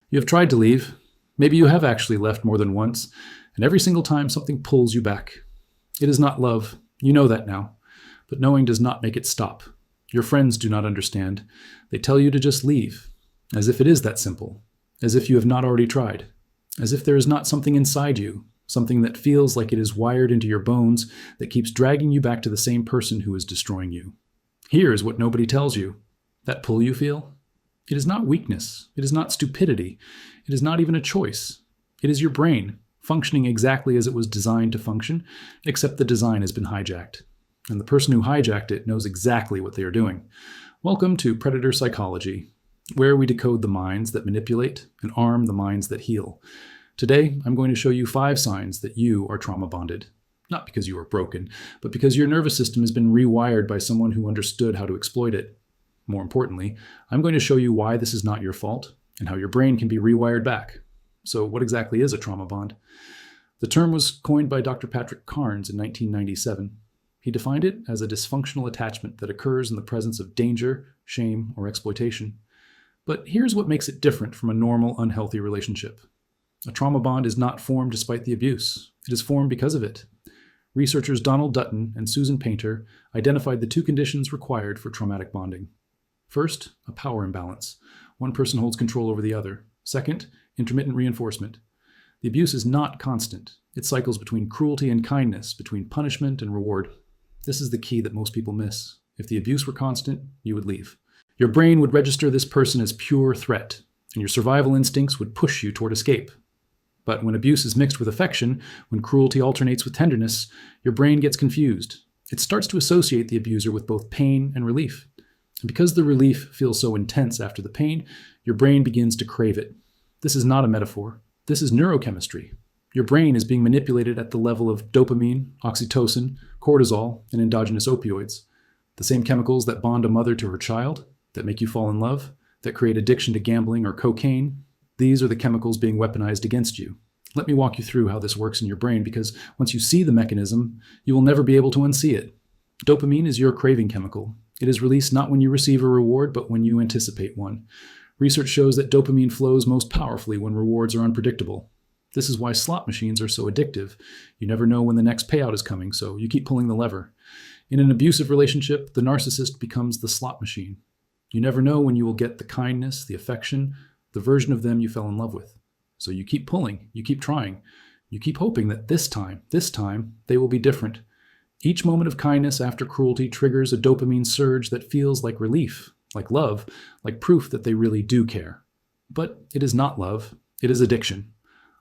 You have tried to leave. Maybe you have actually left more than once, and every single time something pulls you back. It is not love. You know that now. But knowing does not make it stop. Your friends do not understand. They tell you to just leave, as if it is that simple, as if you have not already tried, as if there is not something inside you, something that feels like it is wired into your bones that keeps dragging you back to the same person who is destroying you. Here is what nobody tells you. That pull you feel? It is not weakness. It is not stupidity. It is not even a choice. It is your brain, functioning exactly as it was designed to function, except the design has been hijacked. And the person who hijacked it knows exactly what they are doing. Welcome to Predator Psychology, where we decode the minds that manipulate and arm the minds that heal. Today, I'm going to show you 5 signs that you are trauma bonded. Not because you are broken, but because your nervous system has been rewired by someone who understood how to exploit it. More importantly, I'm going to show you why this is not your fault and how your brain can be rewired back. So what exactly is a trauma bond? The term was coined by Dr. Patrick Carnes in 1997. He defined it as a dysfunctional attachment that occurs in the presence of danger, shame, or exploitation. But here's what makes it different from a normal, unhealthy relationship. A trauma bond is not formed despite the abuse. It is formed because of it. Researchers Donald Dutton and Susan Painter identified the 2 conditions required for traumatic bonding. First, a power imbalance. One person holds control over the other. Second, intermittent reinforcement. The abuse is not constant. It cycles between cruelty and kindness, between punishment and reward. This is the key that most people miss. If the abuse were constant, you would leave. Your brain would register this person as pure threat, and your survival instincts would push you toward escape. But when abuse is mixed with affection, when cruelty alternates with tenderness, your brain gets confused. It starts to associate the abuser with both pain and relief. And because the relief feels so intense after the pain, your brain begins to crave it. This is not a metaphor. This is neurochemistry. Your brain is being manipulated at the level of dopamine, oxytocin, cortisol, and endogenous opioids. The same chemicals that bond a mother to her child, that make you fall in love, that create addiction to gambling or cocaine. These are the chemicals being weaponized against you. Let me walk you through how this works in your brain, because once you see the mechanism, you will never be able to unsee it. Dopamine is your craving chemical. It is released not when you receive a reward, but when you anticipate one. Research shows that dopamine flows most powerfully when rewards are unpredictable. This is why slot machines are so addictive. You never know when the next payout is coming, so you keep pulling the lever. In an abusive relationship, the narcissist becomes the slot machine. You never know when you will get the kindness, the affection, the version of them you fell in love with. So you keep pulling, you keep trying, you keep hoping that this time, they will be different. Each moment of kindness after cruelty triggers a dopamine surge that feels like relief, like love, like proof that they really do care. But it is not love, it is addiction.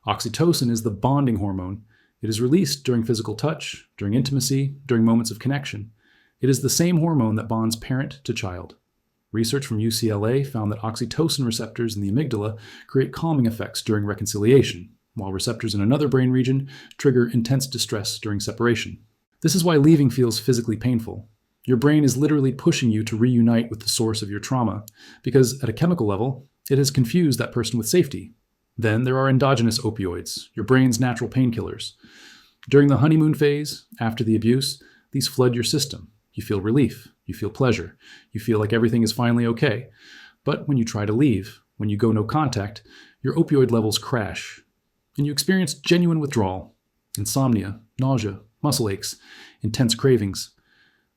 Oxytocin is the bonding hormone. It is released during physical touch, during intimacy, during moments of connection. It is the same hormone that bonds parent to child. Research from UCLA found that oxytocin receptors in the amygdala create calming effects during reconciliation, while receptors in another brain region trigger intense distress during separation. This is why leaving feels physically painful. Your brain is literally pushing you to reunite with the source of your trauma, because at a chemical level, it has confused that person with safety. Then there are endogenous opioids, your brain's natural painkillers. During the honeymoon phase, after the abuse, these flood your system. You feel relief, you feel pleasure, you feel like everything is finally okay. But when you try to leave, when you go no contact, your opioid levels crash, and you experience genuine withdrawal, insomnia, nausea, muscle aches, intense cravings.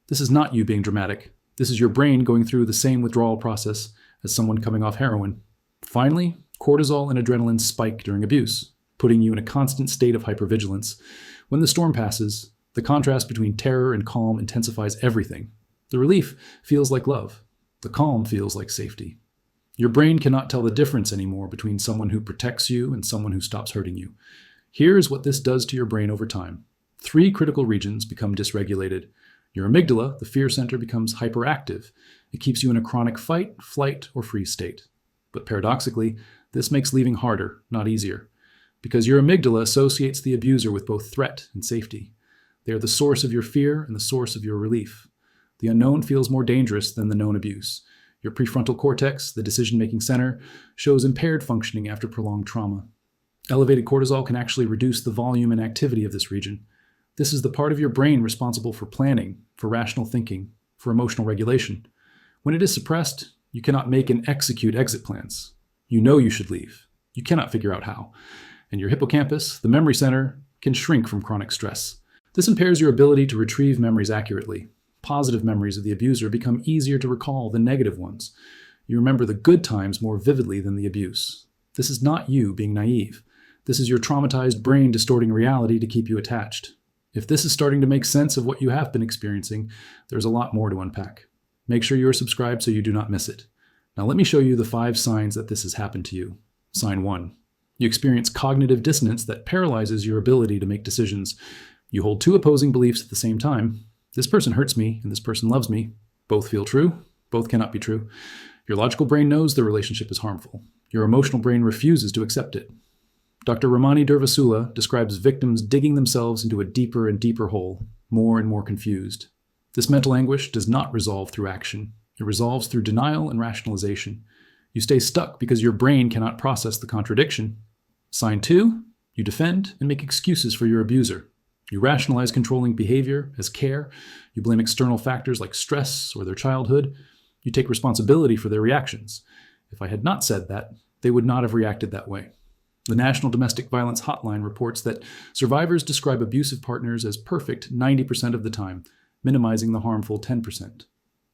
This is not you being dramatic. This is your brain going through the same withdrawal process as someone coming off heroin. Finally, cortisol and adrenaline spike during abuse, putting you in a constant state of hypervigilance. When the storm passes, the contrast between terror and calm intensifies everything. The relief feels like love. The calm feels like safety. Your brain cannot tell the difference anymore between someone who protects you and someone who stops hurting you. Here is what this does to your brain over time. 3 critical regions become dysregulated. Your amygdala, the fear center, becomes hyperactive. It keeps you in a chronic fight, flight, or freeze state. But paradoxically, this makes leaving harder, not easier, because your amygdala associates the abuser with both threat and safety. They are the source of your fear and the source of your relief. The unknown feels more dangerous than the known abuse. Your prefrontal cortex, the decision-making center, shows impaired functioning after prolonged trauma. Elevated cortisol can actually reduce the volume and activity of this region. This is the part of your brain responsible for planning, for rational thinking, for emotional regulation. When it is suppressed, you cannot make and execute exit plans. You know you should leave. You cannot figure out how. And your hippocampus, the memory center, can shrink from chronic stress. This impairs your ability to retrieve memories accurately. Positive memories of the abuser become easier to recall than negative ones. You remember the good times more vividly than the abuse. This is not you being naive. This is your traumatized brain distorting reality to keep you attached. If this is starting to make sense of what you have been experiencing, there's a lot more to unpack. Make sure you are subscribed so you do not miss it. Now let me show you the 5 signs that this has happened to you. Sign 1. You experience cognitive dissonance that paralyzes your ability to make decisions. You hold 2 opposing beliefs at the same time. This person hurts me and this person loves me. Both feel true. Both cannot be true. Your logical brain knows the relationship is harmful. Your emotional brain refuses to accept it. Dr. Ramani Durvasula describes victims digging themselves into a deeper and deeper hole, more and more confused. This mental anguish does not resolve through action. It resolves through denial and rationalization. You stay stuck because your brain cannot process the contradiction. Sign 2, you defend and make excuses for your abuser. You rationalize controlling behavior as care. You blame external factors like stress or their childhood. You take responsibility for their reactions. If I had not said that, they would not have reacted that way. The National Domestic Violence Hotline reports that survivors describe abusive partners as perfect 90% of the time, minimizing the harmful 10%.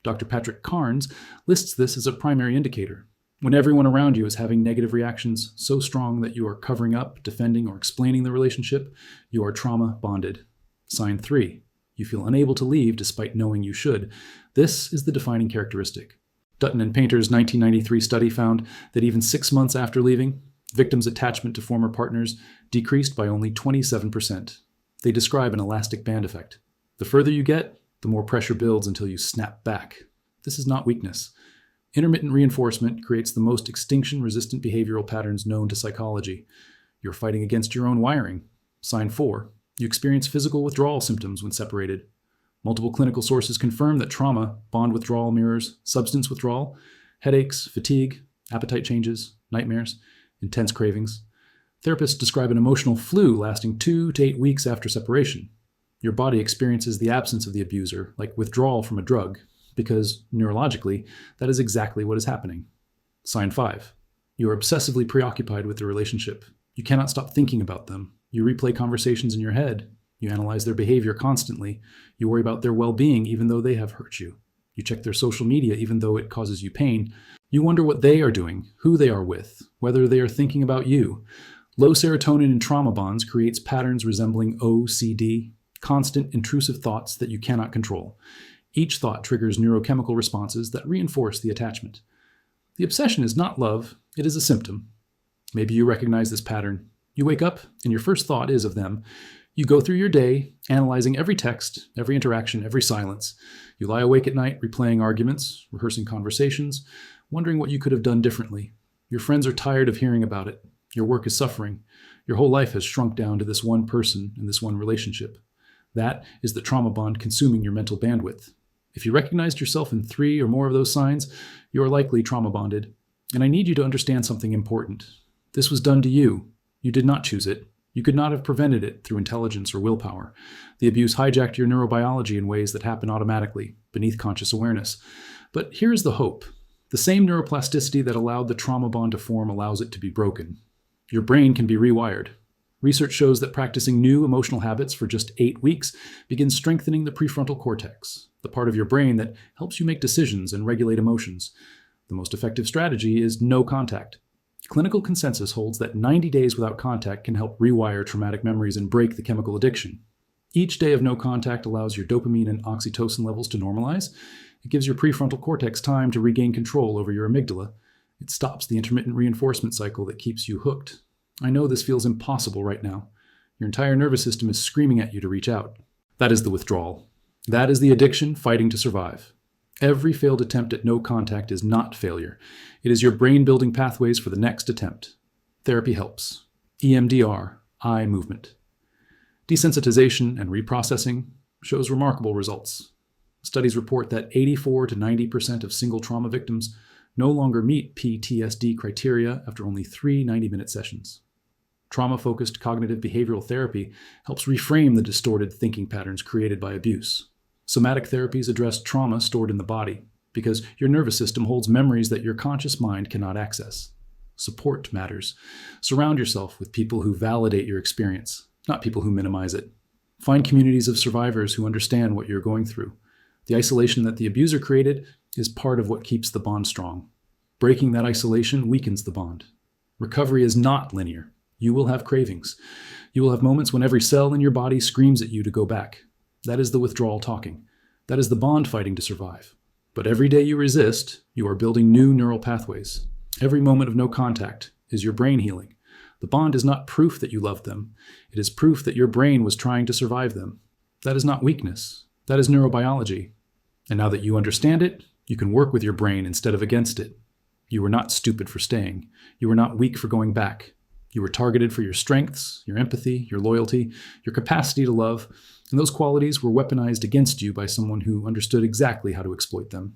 Dr. Patrick Carnes lists this as a primary indicator. When everyone around you is having negative reactions so strong that you are covering up, defending, or explaining the relationship, you are trauma bonded. Sign 3. You feel unable to leave despite knowing you should. This is the defining characteristic. Dutton and Painter's 1993 study found that even 6 months after leaving, victims' attachment to former partners decreased by only 27%. They describe an elastic band effect. The further you get, the more pressure builds until you snap back. This is not weakness. Intermittent reinforcement creates the most extinction-resistant behavioral patterns known to psychology. You're fighting against your own wiring. Sign 4. You experience physical withdrawal symptoms when separated. Multiple clinical sources confirm that trauma, bond withdrawal mirrors, substance withdrawal, headaches, fatigue, appetite changes, nightmares, intense cravings. Therapists describe an emotional flu lasting 2 to 8 weeks after separation. Your body experiences the absence of the abuser, like withdrawal from a drug, because neurologically, that is exactly what is happening. Sign 5. You are obsessively preoccupied with the relationship. You cannot stop thinking about them. You replay conversations in your head. You analyze their behavior constantly. You worry about their well-being even though they have hurt you. You check their social media even though it causes you pain. You wonder what they are doing, who they are with, whether they are thinking about you. Low serotonin in trauma bonds creates patterns resembling OCD, constant intrusive thoughts that you cannot control. Each thought triggers neurochemical responses that reinforce the attachment. The obsession is not love, it is a symptom. Maybe you recognize this pattern. You wake up and your first thought is of them. You go through your day, analyzing every text, every interaction, every silence. You lie awake at night, replaying arguments, rehearsing conversations, wondering what you could have done differently. Your friends are tired of hearing about it. Your work is suffering. Your whole life has shrunk down to this one person and this one relationship. That is the trauma bond consuming your mental bandwidth. If you recognized yourself in 3 or more of those signs, you are likely trauma bonded. And I need you to understand something important. This was done to you. You did not choose it. You could not have prevented it through intelligence or willpower. The abuse hijacked your neurobiology in ways that happen automatically, beneath conscious awareness. But here is the hope. The same neuroplasticity that allowed the trauma bond to form allows it to be broken. Your brain can be rewired. Research shows that practicing new emotional habits for just 8 weeks begins strengthening the prefrontal cortex, the part of your brain that helps you make decisions and regulate emotions. The most effective strategy is no contact. Clinical consensus holds that 90 days without contact can help rewire traumatic memories and break the chemical addiction. Each day of no contact allows your dopamine and oxytocin levels to normalize. It gives your prefrontal cortex time to regain control over your amygdala. It stops the intermittent reinforcement cycle that keeps you hooked. I know this feels impossible right now. Your entire nervous system is screaming at you to reach out. That is the withdrawal. That is the addiction fighting to survive. Every failed attempt at no contact is not failure. It is your brain building pathways for the next attempt. Therapy helps. EMDR, eye movement. Desensitization and reprocessing shows remarkable results. Studies report that 84 to 90% of single trauma victims no longer meet PTSD criteria after only 3 90-minute sessions. Trauma-focused cognitive behavioral therapy helps reframe the distorted thinking patterns created by abuse. Somatic therapies address trauma stored in the body, because your nervous system holds memories that your conscious mind cannot access. Support matters. Surround yourself with people who validate your experience, not people who minimize it. Find communities of survivors who understand what you're going through. The isolation that the abuser created is part of what keeps the bond strong. Breaking that isolation weakens the bond. Recovery is not linear. You will have cravings. You will have moments when every cell in your body screams at you to go back. That is the withdrawal talking. That is the bond fighting to survive. But every day you resist, you are building new neural pathways. Every moment of no contact is your brain healing. The bond is not proof that you love them. It is proof that your brain was trying to survive them. That is not weakness. That is neurobiology. And now that you understand it, you can work with your brain instead of against it. You were not stupid for staying. You were not weak for going back. You were targeted for your strengths, your empathy, your loyalty, your capacity to love, and those qualities were weaponized against you by someone who understood exactly how to exploit them.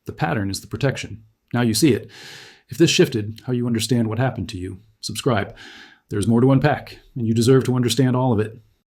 The pattern is the protection. Now you see it. If this shifted how you understand what happened to you, subscribe. There's more to unpack, and you deserve to understand all of it.